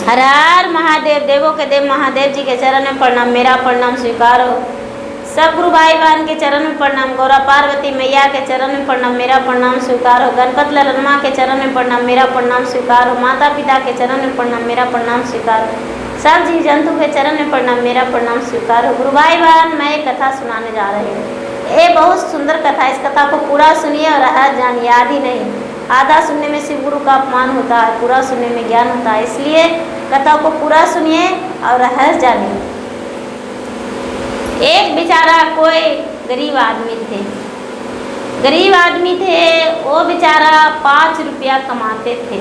हर हर महादेव, देवों के देव महादेव जी के चरण में प्रणाम, मेरा प्रणाम स्वीकार हो। सब गुरु भाई बहन के चरण में प्रणाम, गौरा पार्वती मैया के चरण में प्रणाम, मेरा प्रणाम स्वीकार हो। गणपत ललनमा के चरण में प्रणाम, मेरा प्रणाम स्वीकार हो। माता पिता के चरण में प्रणाम, मेरा प्रणाम स्वीकार हो। सब जीव जंतु के चरण में प्रणाम, मेरा प्रणाम स्वीकार हो। गुरु भाई बहन, मैं एक कथा सुनाने जा रही हूँ। ये बहुत सुंदर कथा है, इस कथा को पूरा सुनिए और जानिए, आदि नहीं। आधा सुनने में शिव गुरु का अपमान होता है, पूरा सुनने में ज्ञान होता है, इसलिए कथा को पूरा सुनिए और रहस्य जानिए। एक बेचारा कोई गरीब आदमी थे, गरीब आदमी थे। वो बेचारा 5 रुपया कमाते थे,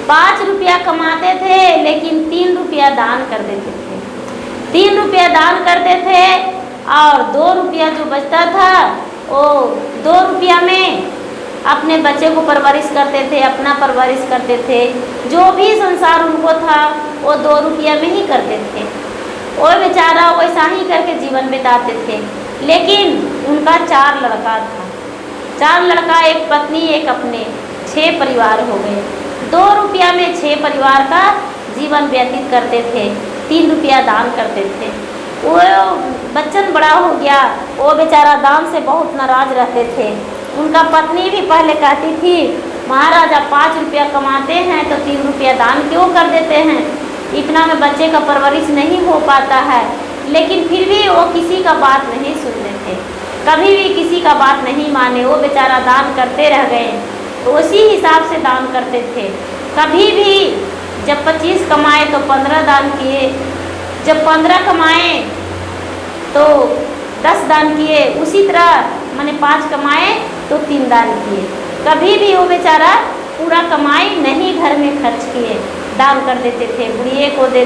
5 रुपया कमाते थे, लेकिन 3 रुपया दान कर देते थे। 3 रुपया दान करते थे और 2 रुपया जो बचता था वो 2 रुपया में अपने बच्चे को परवरिश करते थे, अपना परवरिश करते थे। जो भी संसार उनको था वो 2 रुपया में ही करते थे। वो बेचारा वैसा ही करके जीवन बिताते थे। लेकिन उनका 4 लड़का था, 4 लड़का, एक पत्नी, एक अपने, 6 परिवार हो गए। 2 रुपया में 6 परिवार का जीवन व्यतीत करते थे, 3 रुपया दान करते थे। वो बच्चन बड़ा हो गया, वो बेचारा दान से बहुत नाराज रहते थे। उनका पत्नी भी पहले कहती थी, महाराज आप 5 रुपया कमाते हैं तो 3 रुपया दान क्यों कर देते हैं, इतना में बच्चे का परवरिश नहीं हो पाता है। लेकिन फिर भी वो किसी का बात नहीं सुनते थे, कभी भी किसी का बात नहीं माने। वो बेचारा दान करते रह गए, तो उसी हिसाब से दान करते थे। कभी भी जब 25 कमाए तो 15 दान किए, जब 15 कमाए तो 10 दान किए, उसी तरह मैंने 5 कमाए तो 3 दान किए। कभी भी वो बेचारा पूरा कमाई नहीं घर में खर्च किए, दान कर देते थे। बुढ़िए को दे,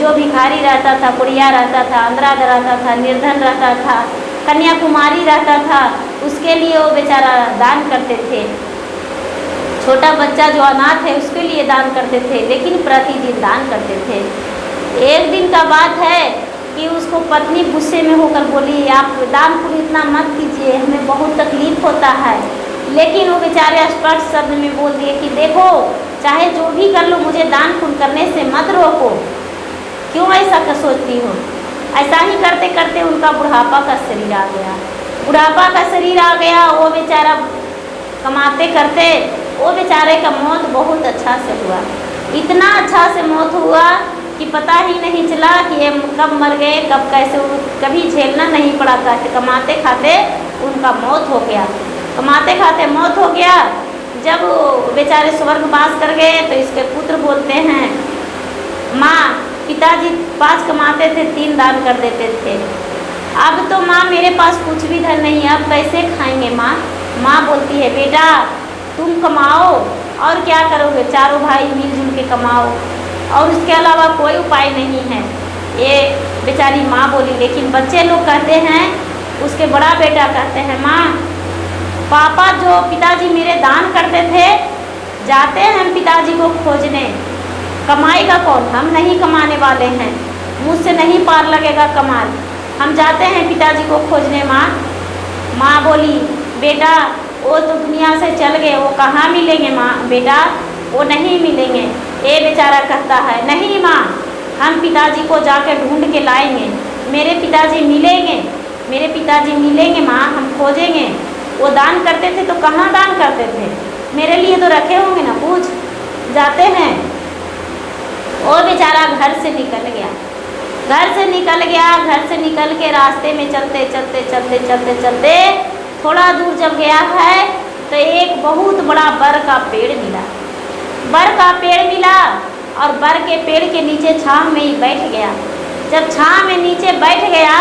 जो भिखारी रहता था, बुढ़िया रहता था, अंधराज रहता था, निर्धन रहता था, कन्याकुमारी रहता था, उसके लिए वो बेचारा दान करते थे। छोटा बच्चा जो अनाथ है उसके लिए दान करते थे, लेकिन प्रतिदिन दान करते थे। एक दिन का बात है कि उसको पत्नी गुस्से में होकर बोली, आप दान पुण्य इतना मत कीजिए, हमें बहुत तकलीफ होता है। लेकिन वो बेचारे स्पष्ट शब्द में बोल दिए कि देखो, चाहे जो भी कर लो, मुझे दान पुण्य करने से मत रोको। क्यों ऐसा सोचती हो? ऐसा ही करते करते उनका बुढ़ापा का शरीर आ गया, बुढ़ापा का शरीर आ गया। वो बेचारा कमाते करते, वो बेचारे का मौत बहुत अच्छा से हुआ। इतना अच्छा से मौत हुआ कि पता ही नहीं चला कि ये कब मर गए, कब कैसे, कभी झेलना नहीं पड़ा था कि कमाते खाते उनका मौत हो गया। कमाते खाते मौत हो गया। जब बेचारे स्वर्गवास कर गए तो इसके पुत्र बोलते हैं, माँ पिताजी 5 कमाते थे, 3 दान कर देते थे, अब तो माँ मेरे पास कुछ भी धन नहीं है, अब कैसे खाएंगे माँ? माँ बोलती है, बेटा तुम कमाओ और क्या करोगे, चारों भाई मिलजुल के कमाओ, और उसके अलावा कोई उपाय नहीं है। ये बेचारी माँ बोली। लेकिन बच्चे लोग कहते हैं, उसके बड़ा बेटा कहते हैं, माँ पापा जो पिताजी मेरे दान करते थे, जाते हैं हम पिताजी को खोजने, कमाएगा कौन? हम नहीं कमाने वाले हैं, मुझसे नहीं पार लगेगा कमाल, हम जाते हैं पिताजी को खोजने। माँ बोली, बेटा वो तो दुनिया से चल गए, वो कहाँ मिलेंगे माँ? बेटा वो नहीं मिलेंगे। ये बेचारा कहता है, नहीं माँ, हम पिताजी को जाकर ढूंढ के लाएंगे, मेरे पिताजी मिलेंगे, मेरे पिताजी मिलेंगे माँ, हम खोजेंगे। वो दान करते थे तो कहाँ दान करते थे, मेरे लिए तो रखे होंगे ना, पूछ। जाते हैं। वो बेचारा घर से निकल गया, घर से निकल गया, घर से निकल के रास्ते में चलते चलते चलते चलते चलते थोड़ा दूर जब गया है तो एक बहुत बड़ा बर का पेड़ मिला। बर का पेड़ मिला और बर के पेड़ के नीचे छांव में ही बैठ गया। जब छांव में नीचे बैठ गया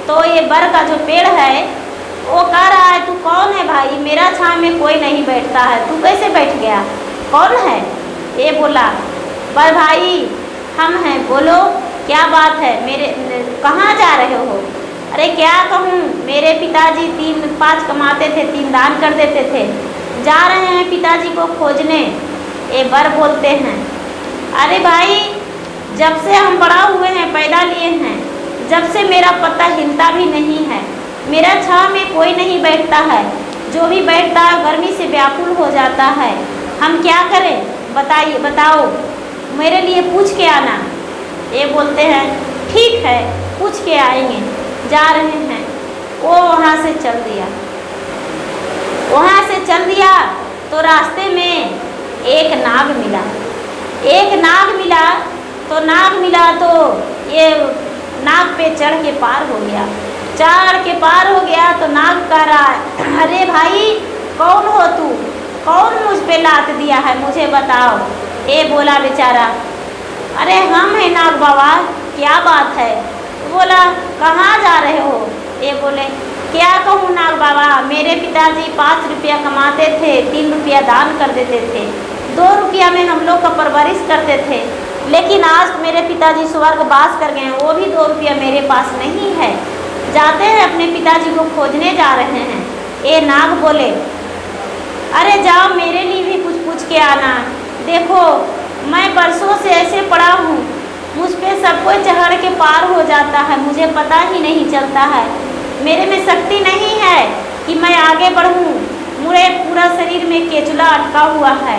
तो ये बर का जो पेड़ है वो कह रहा है, तू कौन है भाई, मेरा छांव में कोई नहीं बैठता है, तू कैसे बैठ गया, कौन है? ये बोला, बर भाई हम हैं, बोलो क्या बात है, मेरे कहाँ जा रहे हो? अरे क्या कहूँ, मेरे पिताजी 5 कमाते थे, 3 दान कर देते थे, जा रहे हैं पिताजी को खोजने। ये बर बोलते हैं, अरे भाई जब से हम बड़ा हुए हैं, पैदा लिए हैं, जब से मेरा पता हिलता भी नहीं है, मेरा छांव में कोई नहीं बैठता है, जो भी बैठता है गर्मी से व्याकुल हो जाता है, हम क्या करें बताइए, बताओ। मेरे लिए पूछ के आना। ये बोलते हैं ठीक है, पूछ के आएंगे। जा रहे हैं, वो वहाँ से चल दिया। वहाँ से चल दिया तो रास्ते में एक नाग मिला। एक नाग मिला तो ये नाग पे चढ़ के पार हो गया। चढ़ के पार हो गया तो नाग कह रहा, अरे भाई कौन हो तू, कौन मुझ पे लात दिया है, मुझे बताओ। ये बोला बेचारा, अरे हम हैं नाग बाबा, क्या बात है। बोला कहाँ जा रहे हो। ये बोले क्या कहूँ नाग बाबा, मेरे पिताजी 5 रुपया कमाते थे, 3 रुपया दान कर देते थे, 2 रुपया में हम लोग का परवरिश करते थे, लेकिन आज मेरे पिताजी स्वर्गवास कर गए, वो भी 2 रुपया मेरे पास नहीं है। जाते हैं अपने पिताजी को खोजने जा रहे हैं। ये नाग बोले, अरे जाओ मेरे लिए भी कुछ पूछ के आना। देखो मैं बरसों से ऐसे पड़ा हूँ, मुझ पे सब कोई चढ़ के पार हो जाता है, मुझे पता ही नहीं चलता है। मेरे में शक्ति नहीं है कि मैं आगे बढ़ूँ, मुझे पूरा शरीर में केचुला अटका हुआ है,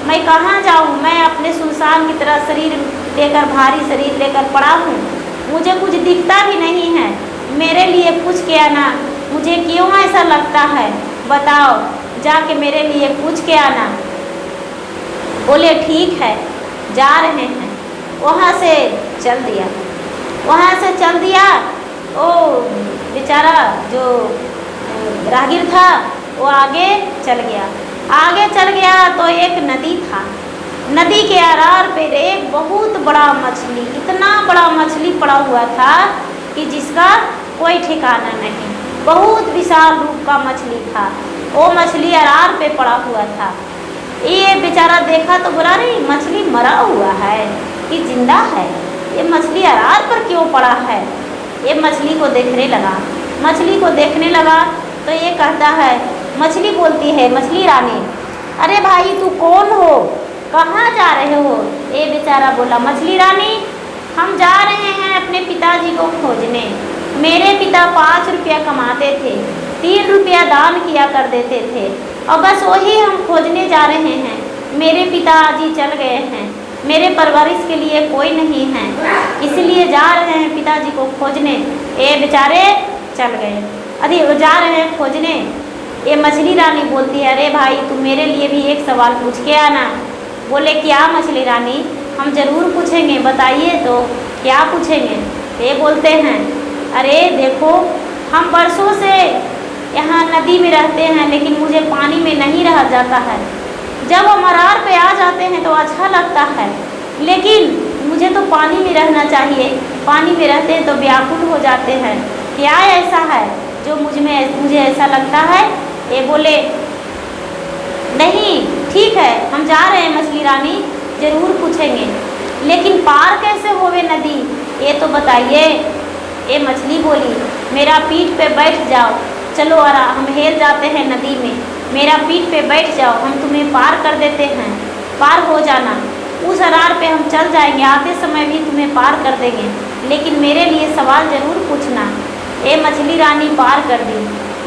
मैं कहाँ जाऊँ। मैं अपने सुनसान की तरह शरीर लेकर, भारी शरीर लेकर पड़ा हूँ, मुझे कुछ दिखता भी नहीं है, मेरे लिए पूछ के आना। मुझे क्यों ऐसा लगता है बताओ, जाके मेरे लिए पूछ के आना। बोले ठीक है, जा रहे हैं। वहाँ से चल दिया। वहाँ से चल दिया। ओ बेचारा जो राहगीर था वो आगे चल गया। आगे चल गया तो एक नदी था। नदी के आरार पे एक बहुत बड़ा मछली, इतना बड़ा मछली पड़ा हुआ था कि जिसका कोई ठिकाना नहीं। बहुत विशाल रूप का मछली था। वो मछली आरार पे पड़ा हुआ था। ये बेचारा देखा तो बोला, अरे मछली मरा हुआ है कि जिंदा है, ये मछली आरार पर क्यों पड़ा है। ये मछली को देखने लगा। मछली को देखने लगा तो ये कहता है, मछली बोलती है, मछली रानी, अरे भाई तू कौन हो, कहाँ जा रहे हो। ये बेचारा बोला, मछली रानी हम जा रहे हैं अपने पिताजी को खोजने। मेरे पिता 5 रुपया कमाते थे, 3 रुपया दान किया कर देते थे, और बस वही हम खोजने जा रहे हैं। मेरे पिताजी चल गए हैं, मेरे परवरिश के लिए कोई नहीं है, इसलिए जा रहे हैं पिताजी को खोजने। ये बेचारे चल गए, अरे वो जा रहे हैं खोजने। ये मछली रानी बोलती है, अरे भाई तुम मेरे लिए भी एक सवाल पूछ के आना। बोले क्या मछली रानी, हम ज़रूर पूछेंगे, बताइए तो क्या पूछेंगे। ये बोलते हैं, अरे देखो हम बरसों से यहाँ नदी में रहते हैं, लेकिन मुझे पानी में नहीं रह जाता है। जब हम अरार पे आ जाते हैं तो अच्छा लगता है, लेकिन मुझे तो पानी में रहना चाहिए, पानी में रहते हैं तो व्याकुल हो जाते हैं। क्या ऐसा है जो मुझे ऐसा लगता है। ये बोले नहीं ठीक है, हम जा रहे हैं मछली रानी, ज़रूर पूछेंगे, लेकिन पार कैसे होवे नदी ये तो बताइए। ये मछली बोली, मेरा पीठ पे बैठ जाओ, चलो आराम, हम हेल जाते हैं नदी में, मेरा पीठ पे बैठ जाओ, हम तुम्हें पार कर देते हैं, पार हो जाना। उस अरार पे हम चल जाएंगे, आते समय भी तुम्हें पार कर देंगे, लेकिन मेरे लिए सवाल ज़रूर पूछना। ये मछली रानी पार कर दी।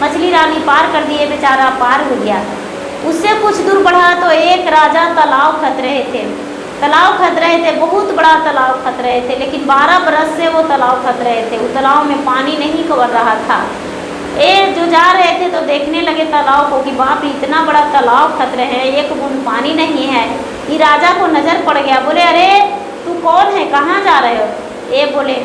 मछली रानी पार कर दी, ये बेचारा पार हो गया। उससे कुछ दूर बढ़ा तो एक राजा तालाब खत रहे थे। तालाब खत रहे थे, बहुत बड़ा तालाब खत रहे थे, लेकिन 12 बरस से वो तालाब खत रहे थे। उस तालाब में पानी नहीं कवर रहा था। ये जो जा रहे थे तो देखने लगे तालाब को कि बाप रे इतना बड़ा तालाब खत रहे हैं, एक बूंद पानी नहीं है। ये राजा को नज़र पड़ गया। बोले अरे तू कौन है, कहाँ जा रहे हो। ये बोले,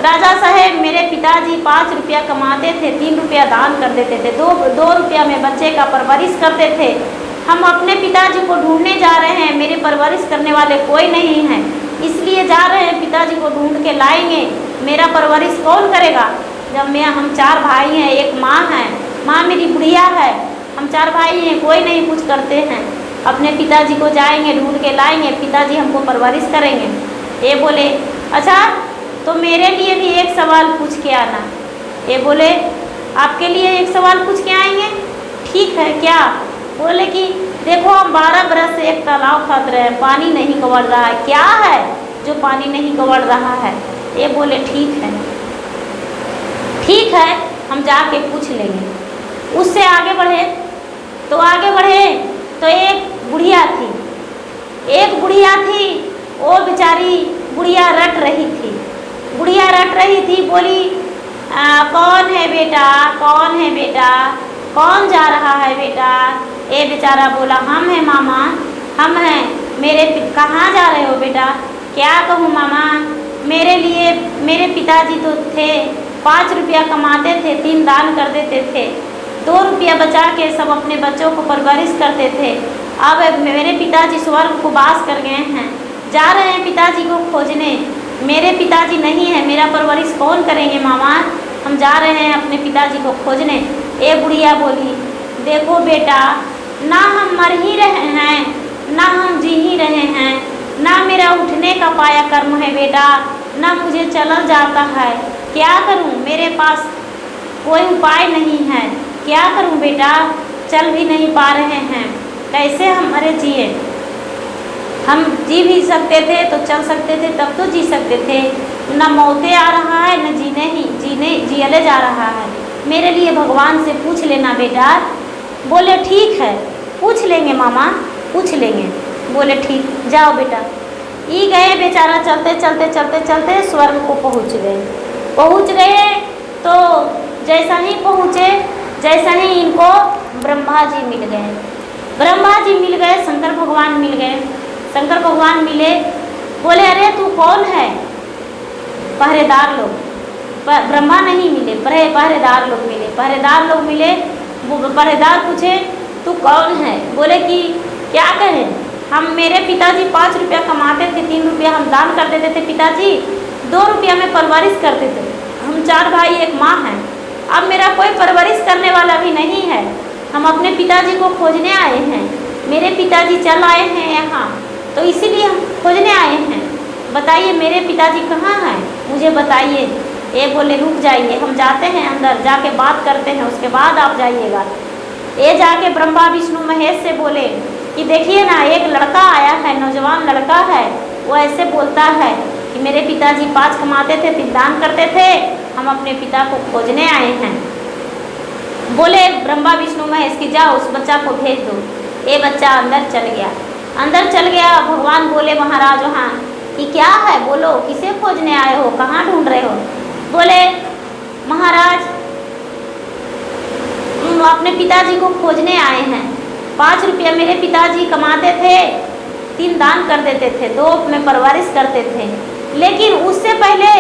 राजा साहेब मेरे पिताजी 5 रुपया कमाते थे, 3 रुपया दान कर देते थे, 2 रुपया में बच्चे का परवरिश करते थे। हम अपने पिताजी को ढूंढने जा रहे हैं, मेरे परवरिश करने वाले कोई नहीं है, इसलिए जा रहे हैं, पिताजी को ढूंढ के लाएंगे, मेरा परवरिश कौन करेगा। जब हम 4 भाई हैं, एक माँ है, माँ मेरी बुढ़िया है, हम 4 भाई हैं, कोई नहीं कुछ करते हैं, अपने पिताजी को जाएंगे ढूंढ के लाएंगे, पिताजी हमको परवरिश करेंगे। ये बोले अच्छा तो मेरे लिए भी एक सवाल पूछ के आना। ये बोले आपके लिए एक सवाल पूछ के आएंगे, ठीक है क्या। बोले कि देखो हम 12 बरस से एक तालाब खत रहे हैं, पानी नहीं कवर रहा है, क्या है जो पानी नहीं कवर रहा है। ये बोले ठीक है हम जाके पूछ लेंगे। उससे आगे बढ़े तो एक बुढ़िया थी। वो बेचारी गुड़िया रट रही थी। गुड़िया रट रही थी, बोली कौन है बेटा, कौन है बेटा, कौन जा रहा है बेटा। ये बेचारा बोला हम हैं मामा, हम हैं। कहाँ जा रहे हो बेटा। क्या कहूँ मामा, मेरे लिए मेरे पिताजी तो थे, 5 रुपया कमाते थे, 3 दान कर देते थे, 2 रुपया बचा के सब अपने बच्चों को परवरिश करते थे। अब मेरे पिताजी स्वर्ग को वास कर गए हैं, जा रहे हैं पिताजी को खोजने। मेरे पिताजी नहीं है, मेरा परवरिश कौन करेंगे मामा, हम जा रहे हैं अपने पिताजी को खोजने। ए बुढ़िया बोली देखो बेटा, ना हम मर ही रहे हैं, ना हम जी ही रहे हैं, ना मेरा उठने का पाया कर्म है बेटा, ना मुझे चलल जाता है। क्या करूं, मेरे पास कोई उपाय नहीं है, क्या करूं बेटा, चल भी नहीं पा रहे हैं, कैसे हम अरे जिए। हम जी भी सकते थे तो चल सकते थे, तब तो जी सकते थे, न मौते आ रहा है न जियले जा रहा है। मेरे लिए भगवान से पूछ लेना बेटा। बोले ठीक है, पूछ लेंगे मामा, पूछ लेंगे। बोले ठीक, जाओ बेटा। ये गए बेचारा, चलते चलते चलते चलते स्वर्ग को पहुँच गए। पहुँच गए तो जैसा ही पहुँचे, जैसा ही इनको ब्रह्मा जी मिल गए। ब्रह्मा जी मिल गए, शंकर भगवान मिल गए। शंकर भगवान मिले, बोले अरे तू कौन है। पहरेदार लोग, ब्रह्मा नहीं मिले, पहरेदार लोग मिले। पहरेदार लोग मिले, वो पहरेदार पूछे तू कौन है। बोले कि क्या कहें, हम मेरे पिताजी 5 रुपया कमाते थे, 3 रुपया हम दान कर देते थे, पिताजी 2 रुपया में परवरिश करते थे। हम 4 भाई 1 माँ हैं, अब मेरा कोई परवरिश करने वाला भी नहीं है। हम अपने पिताजी को खोजने आए हैं, मेरे पिताजी चल आए हैं यहाँ, तो इसीलिए हम खोजने आए हैं। बताइए मेरे पिताजी कहाँ हैं, मुझे बताइए। ये बोले रुक जाइए, हम जाते हैं अंदर, जाके बात करते हैं, उसके बाद आप जाइएगा। ये जाके ब्रह्मा विष्णु महेश से बोले कि देखिए ना, एक लड़का आया है, नौजवान लड़का है, वो ऐसे बोलता है कि मेरे पिताजी 5 कमाते थे, 3 दान करते थे, हम अपने पिता को खोजने आए हैं। बोले ब्रह्मा विष्णु महेश कि जाओ उस बच्चा को भेज दो। ये बच्चा अंदर चल गया। अंदर चल गया, भगवान बोले महाराज वहाँ कि क्या है, बोलो किसे खोजने आए हो, कहाँ ढूंढ रहे हो। बोले महाराज अपने पिताजी को खोजने आए हैं, 5 रुपया मेरे पिताजी कमाते थे, 3 दान कर देते थे, 2 में परवरिश करते थे, लेकिन उससे पहले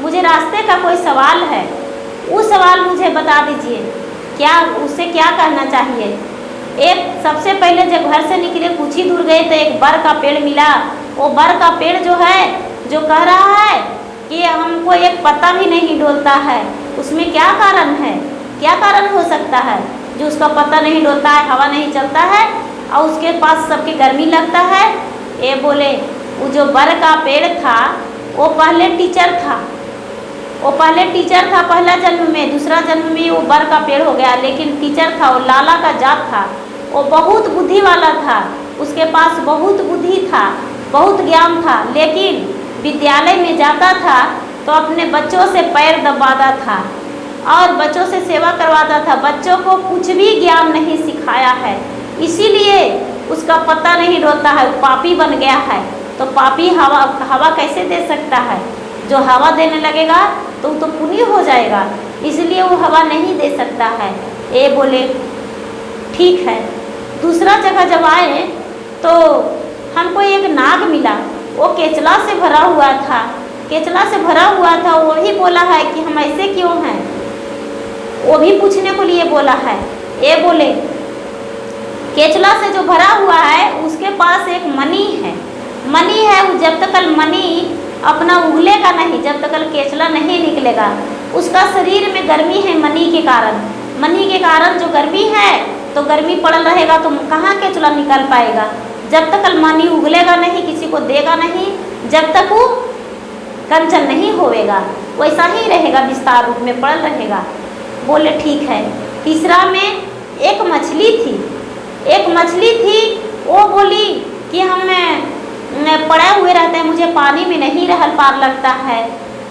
मुझे रास्ते का कोई सवाल है, वो सवाल मुझे बता दीजिए, क्या उससे क्या कहना चाहिए। एक सबसे पहले जब घर से निकले कुछ ही दूर गए तो एक बर का पेड़ मिला। वो बर का पेड़ जो है, जो कह रहा है कि हमको एक पत्ता भी नहीं डोलता है, उसमें क्या कारण है, क्या कारण हो सकता है जो उसका पत्ता नहीं डोलता है, हवा नहीं चलता है और उसके पास सबकी गर्मी लगता है। ये बोले वो जो बर का पेड़ था वो पहले टीचर था, वो पहले टीचर था पहला जन्म में, दूसरा जन्म में वो बर का पेड़ हो गया, लेकिन टीचर था, वो लाला का जात था, वो बहुत बुद्धि वाला था, उसके पास बहुत बुद्धि था, बहुत ज्ञान था, लेकिन विद्यालय में जाता था तो अपने बच्चों से पैर दबाता था और बच्चों से सेवा करवाता था, बच्चों को कुछ भी ज्ञान नहीं सिखाया है, इसीलिए उसका पता नहीं डोलता है, वो पापी बन गया है। तो पापी हवा कैसे दे सकता है, जो हवा देने लगेगा तो पुण्य हो जाएगा, इसलिए वो हवा नहीं दे सकता है। ये बोले ठीक है। दूसरा जगह जब आए तो हमको एक नाग मिला, वो केचला से भरा हुआ था, केचला से भरा हुआ था, वो ही बोला है कि हम ऐसे क्यों हैं, वो भी पूछने को लिए बोला है। ये बोले केचला से जो भरा हुआ है उसके पास एक मणि है, मणि है, वो जब तक मणि अपना उगलेगा नहीं, जब तक केचला नहीं निकलेगा, उसका शरीर में गर्मी है मणि के कारण, मणि के कारण जो गर्मी है तो गर्मी पड़ल रहेगा तो कहाँ केचला निकल पाएगा, जब तक मणि उगलेगा नहीं, किसी को देगा नहीं, जब तक वो कंचन नहीं होएगा, वैसा ही रहेगा, विस्तार रूप में पड़ल रहेगा। बोले ठीक है। तीसरा में एक मछली थी, एक मछली थी, वो बोली कि हम पड़े हुए रहते हैं, मुझे पानी में नहीं रह पार लगता है,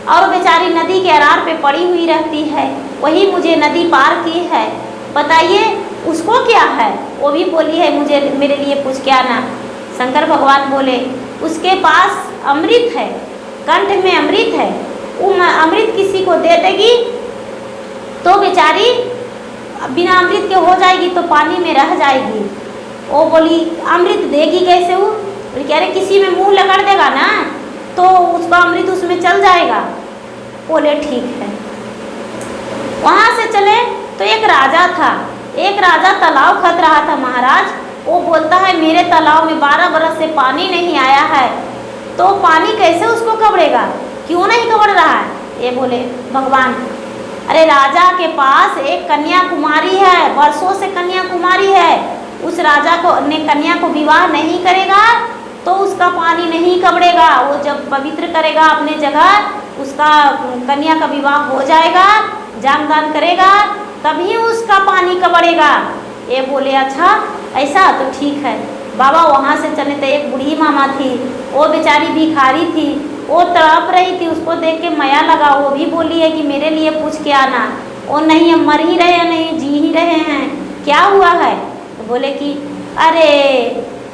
और बेचारी नदी के अरार पे पड़ी हुई रहती है, वही मुझे नदी पार की है, बताइए उसको क्या है। वो भी बोली है मुझे, मेरे लिए कुछ क्या ना। शंकर भगवान बोले उसके पास अमृत है, कंठ में अमृत है, वो अमृत किसी को दे देगी तो बेचारी बिना अमृत के हो जाएगी, तो पानी में रह जाएगी। वो बोली अमृत देगी कैसे? वो बोली कह रहे किसी में मुंह लगड़ देगा ना तो उसका अमृत उसमें चल जाएगा। बोले ठीक है। वहाँ से चले तो एक राजा था, एक राजा तालाब खत रहा था महाराज। वो बोलता है मेरे तालाब में 12 बरस से पानी नहीं आया है, तो पानी कैसे उसको कबड़ेगा, क्यों नहीं कबड़ रहा है? ये बोले भगवान, अरे राजा के पास एक कन्या कुमारी है, वर्षों से कन्या कुमारी है, उस राजा को ने कन्या को विवाह नहीं करेगा तो उसका पानी नहीं कबड़ेगा। वो जब पवित्र करेगा अपने जगह, उसका कन्या का विवाह हो जाएगा, जागदान करेगा, तभी उसका पानी कबड़ेगा। ये बोले अच्छा ऐसा, तो ठीक है। बाबा वहाँ से चले थे। एक बूढ़ी मामा थी, वो बेचारी भिखारी थी, वो तड़प रही थी, उसको देख के माया लगा। वो भी बोली है कि मेरे लिए पूछ के आना। वो नहीं, हम मर ही रहे हैं, नहीं जी ही रहे हैं, क्या हुआ है? तो बोले कि अरे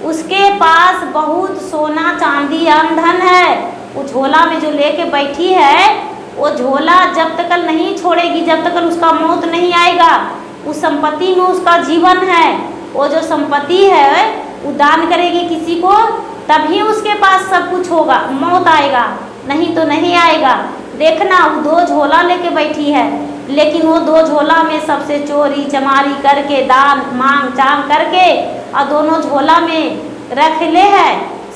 उसके पास बहुत सोना चांदी धन है, वो झोला में जो लेके बैठी है, वो झोला जब तक नहीं छोड़ेगी, जब तक उसका मौत नहीं आएगा। उस संपत्ति में उसका जीवन है। वो जो संपत्ति है वो दान करेगी किसी को, तभी उसके पास सब कुछ होगा, मौत आएगा, नहीं तो नहीं आएगा। देखना वो 2 झोला लेके बैठी है, लेकिन वो 2 झोला में सबसे चोरी चमारी करके, दान मांग चांग करके, और दोनों झोला में रख ले है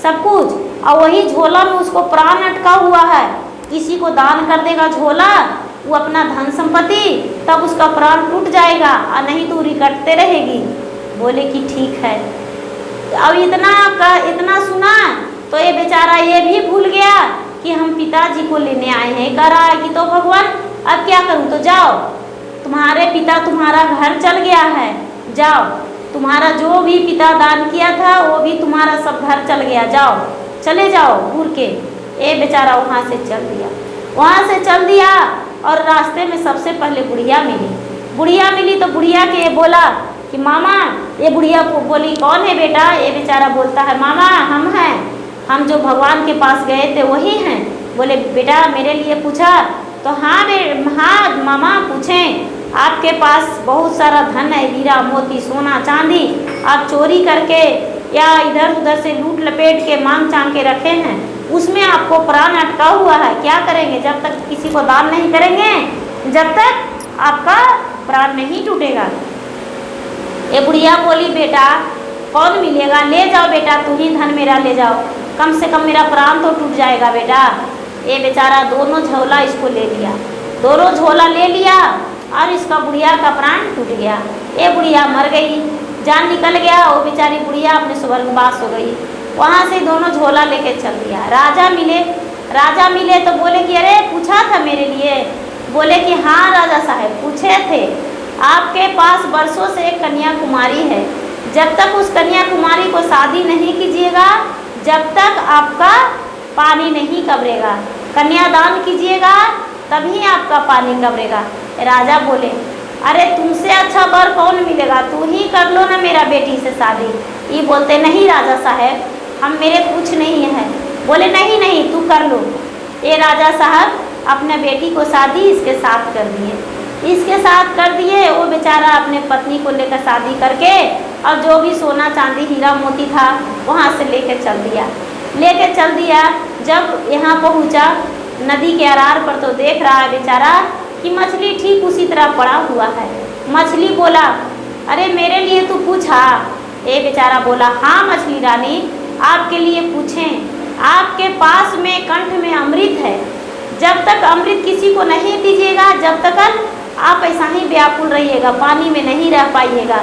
सब कुछ, और वही झोला में उसको प्राण अटका हुआ है। किसी को दान कर देगा झोला, वो अपना धन संपत्ति, तब उसका प्राण टूट जाएगा, और नहीं तो रिकटते रहेगी। बोले कि ठीक है। अब इतना सुना तो ये बेचारा ये भी भूल गया कि हम पिताजी को लेने आए हैं। कह रहा है कि तो भगवान अब क्या करूं? तो जाओ, तुम्हारे पिता तुम्हारा घर चल गया है, जाओ, तुम्हारा जो भी पिता दान किया था वो भी तुम्हारा सब घर चल गया, जाओ, चले जाओ घूर के। ये बेचारा वहाँ से चल दिया। वहाँ से चल दिया और रास्ते में सबसे पहले बुढ़िया मिली। बुढ़िया मिली तो बुढ़िया के बोला कि मामा, ये बुढ़िया बोली कौन है बेटा? ये बेचारा बोलता है मामा हम हैं, हम जो भगवान के पास गए थे वही हैं। बोले बेटा मेरे लिए पूछा? तो हाँ हाँ मामा पूछें, आपके पास बहुत सारा धन है, हीरा मोती सोना चांदी, आप चोरी करके या इधर उधर से लूट लपेट के मांग चांग के रखे हैं, उसमें आपको प्राण अटका हुआ है, क्या करेंगे? जब तक किसी को दान नहीं करेंगे, जब तक आपका प्राण नहीं टूटेगा। ये बुढ़िया बोली बेटा कौन मिलेगा, ले जाओ बेटा, तू ही धन मेरा ले जाओ, कम से कम मेरा प्राण तो टूट जाएगा बेटा। ये बेचारा दोनों झोला इसको ले लिया, दोनों झोला ले लिया और इसका बुढ़िया का प्राण टूट गया। ये बुढ़िया मर गई, जान निकल गया। वो बेचारी बुढ़िया अपने स्वर्गवास हो गई। वहाँ से दोनों झोला लेके चल दिया। राजा मिले तो बोले कि अरे पूछा था मेरे लिए? बोले कि हाँ राजा साहब पूछे थे, आपके पास वर्षों से एक कन्या कुमारी है, जब तक उस कन्या कुमारी को शादी नहीं कीजिएगा, जब तक आपका पानी नहीं कबरेगा, कन्यादान कीजिएगा तभी आपका पानी कबरेगा। राजा बोले अरे तुमसे अच्छा वर कौन मिलेगा, तू ही कर लो ना मेरा बेटी से शादी। ये बोलते नहीं राजा साहब, हम मेरे कुछ नहीं है। बोले नहीं नहीं तू कर लो। ये राजा साहब अपने बेटी को शादी इसके साथ कर दिए। वो बेचारा अपने पत्नी को लेकर शादी करके और जो भी सोना चांदी हीरा मोती था वहाँ से लेकर चल दिया। जब यहाँ पहुँचा नदी के अरार पर तो देख रहा है बेचारा कि मछली ठीक उसी तरह पड़ा हुआ है। मछली बोला अरे मेरे लिए तू पूछा? ये बेचारा बोला हाँ मछली रानी आपके लिए पूछें। आपके पास में कंठ में अमृत है, जब तक अमृत किसी को नहीं दीजिएगा जब तक आप ऐसा ही व्याकुल रहिएगा, पानी में नहीं रह पाइएगा।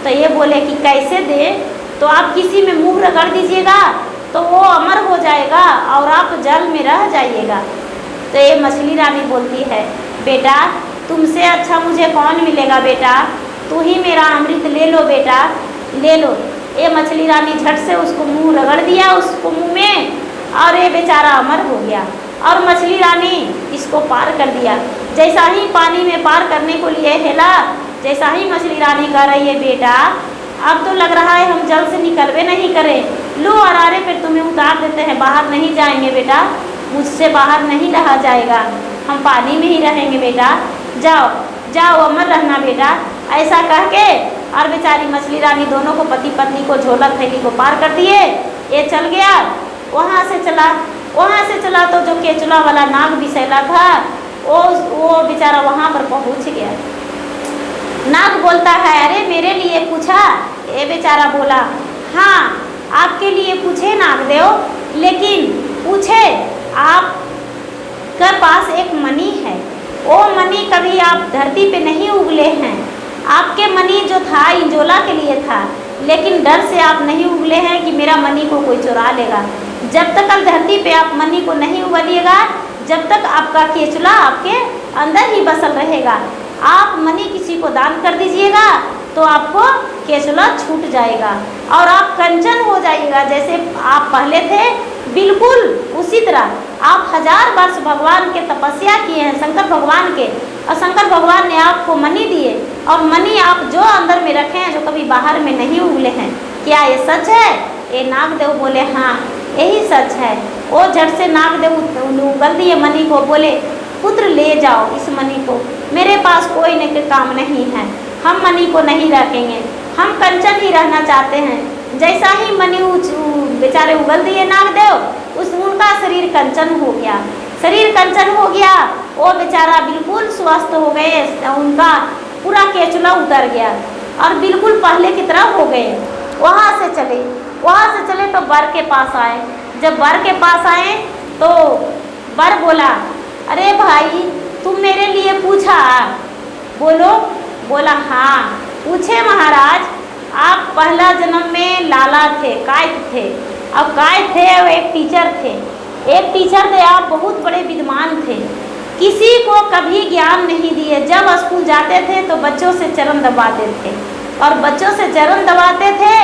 तो ये बोले कि कैसे दे? तो आप किसी में मुँह रगड़ दीजिएगा तो वो अमर हो जाएगा और आप जल में रह जाइएगा। तो ये मछली रानी बोलती है बेटा तुमसे अच्छा मुझे कौन मिलेगा बेटा, तू ही मेरा अमृत ले लो बेटा, ले लो। ये मछली रानी झट से उसको मुंह रगड़ दिया उसको मुंह में और ये बेचारा अमर हो गया। और मछली रानी इसको पार कर दिया। जैसा ही पानी में पार करने को लिए हेला, जैसा ही मछली रानी कह रही है बेटा अब तो लग रहा है हम जल से निकलवे नहीं करें। लो अरारे फिर तुम्हें उतार देते हैं, बाहर नहीं जाएंगे बेटा, मुझसे बाहर नहीं रहा जाएगा, हम पानी में ही रहेंगे बेटा, जाओ जाओ अमर रहना बेटा। ऐसा कह के और बेचारी मछली रानी दोनों को पति पत्नी को झोला थैली को पार कर दिए। ये चल गया, वहाँ से चला तो जो केचुला वाला नाग बिसैला था वो बेचारा वहाँ पर पहुँच गया। नाग बोलता है अरे मेरे लिए पूछा? ये बेचारा बोला हाँ आपके लिए पूछे नागदेव, लेकिन पूछे आपके पास एक मणि है, वो मणि कभी आप धरती पे नहीं उगले हैं। आपके मणि जो था इंजोला के लिए था, लेकिन डर से आप नहीं उगले हैं कि मेरा मणि को कोई चुरा लेगा। जब तक आप धरती पे आप मणि को नहीं उगलिएगा, जब तक आपका केचुला आपके अंदर ही बसल रहेगा। आप मणि किसी को दान कर दीजिएगा तो आपको केचुला छूट जाएगा और आप कंचन हो जाइएगा। जैसे आप पहले थे बिल्कुल उसी तरह आप 1000 वर्ष भगवान के तपस्या किए हैं, शंकर भगवान के, और शंकर भगवान ने आपको मणि दिए और मणि आप जो अंदर में रखे हैं, जो कभी बाहर में नहीं उगले हैं। क्या ये सच है? ये नागदेव बोले हाँ यही सच है। वो झट से नागदेव उगल दिए मणि को, बोले पुत्र ले जाओ इस मणि को, मेरे पास कोई न काम नहीं है, हम मणि को नहीं रखेंगे, हम कंचन ही रहना चाहते हैं। जैसा ही मणि बेचारे उगल दिए नागदेव, उनका शरीर कंचन हो गया। शरीर कंचन हो गया, वो बेचारा बिल्कुल स्वस्थ हो गए, उनका पूरा केचुला उतर गया और बिल्कुल पहले की तरह हो गए। वहाँ से चले तो वर के पास आए। जब वर के पास आए तो वर बोला अरे भाई तुम मेरे लिए पूछा? बोलो। बोला हाँ पूछे महाराज, आप पहला जन्म में लाला थे, कायत थे, अब कायत थे और एक टीचर थे, आप बहुत बड़े विद्वान थे, किसी को कभी ज्ञान नहीं दिए। जब स्कूल जाते थे तो बच्चों से चरण दबाते थे और बच्चों से चरण दबाते थे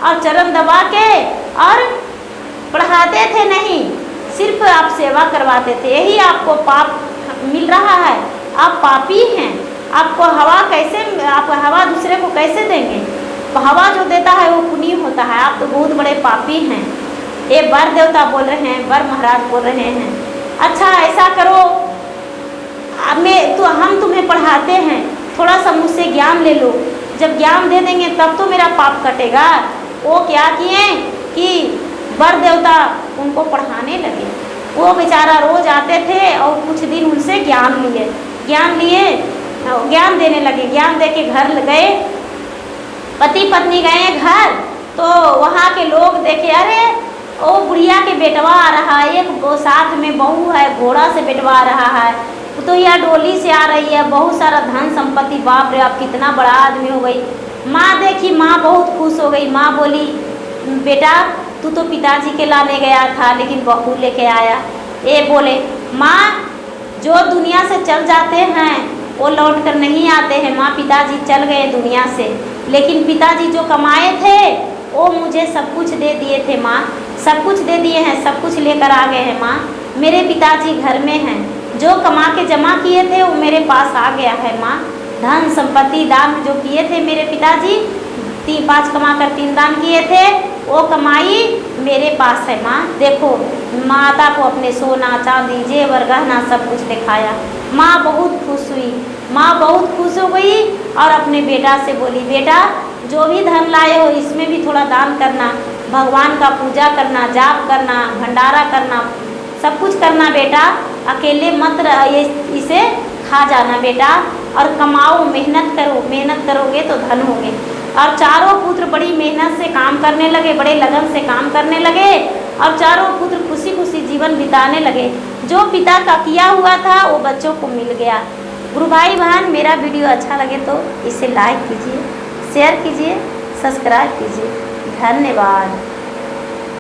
और चरण दबा के और पढ़ाते थे नहीं, सिर्फ आप सेवा करवाते थे। यही आपको पाप मिल रहा है, आप पापी हैं। आपको हवा कैसे, आप हवा दूसरे को कैसे देंगे? हवा जो देता है वो पुण्य होता है, आप तो बहुत बड़े पापी हैं। ये वर देवता बोल रहे हैं, वर महाराज बोल रहे हैं अच्छा ऐसा करो, हम तुम्हें पढ़ाते हैं, थोड़ा सा मुझसे ज्ञान ले लो, जब ज्ञान दे देंगे तब तो मेरा पाप कटेगा। वो क्या किए कि वर देवता उनको पढ़ाने लगे। वो बेचारा रोज आते थे और कुछ दिन उनसे ज्ञान देने लगे। ज्ञान दे के घर गए, पति पत्नी गए घर, तो वहाँ के लोग देखे अरे वो बुढ़िया के बेटवा आ रहा है, एक वो साथ में बहू है, घोड़ा से बेटवा आ रहा है, तो यह डोली से आ रही है, बहुत सारा धन संपत्ति, बाप रे आप कितना बड़ा आदमी हो गई। माँ देखी, माँ बहुत खुश हो गई। माँ बोली बेटा तू तो पिताजी के लाने गया था लेकिन बहू लेके आया। ये बोले माँ जो दुनिया से चल जाते हैं वो लौट कर नहीं आते हैं। माँ पिताजी चल गए दुनिया से, लेकिन पिताजी जो कमाए थे वो मुझे सब कुछ दे दिए थे माँ, सब कुछ दे दिए हैं, सब कुछ लेकर आ गए हैं माँ। मेरे पिताजी घर में हैं, जो कमा के जमा किए थे वो मेरे पास आ गया है माँ। धन संपत्ति दान जो किए थे मेरे पिताजी, 5 कमा कर 3 दान किए थे, वो कमाई मेरे पास है माँ। देखो माता को अपने सोना चांदी जेवर गहना सब कुछ दिखाया। माँ बहुत खुश हुई, माँ बहुत खुश हो गई और अपने बेटा से बोली बेटा जो भी धन लाए हो इसमें भी थोड़ा दान करना, भगवान का पूजा करना, जाप करना, भंडारा करना, सब कुछ करना बेटा, अकेले मत इसे खा जाना बेटा, और कमाओ, मेहनत करो, मेहनत करोगे तो धन होगे। और चारों पुत्र बड़ी मेहनत से काम करने लगे, बड़े लगन से काम करने लगे और चारों पुत्र खुशी खुशी जीवन बिताने लगे। जो पिता का किया हुआ था वो बच्चों को मिल गया। गुरु भाई बहन मेरा वीडियो अच्छा लगे तो इसे लाइक कीजिए, शेयर कीजिए, सब्सक्राइब कीजिए। धन्यवाद।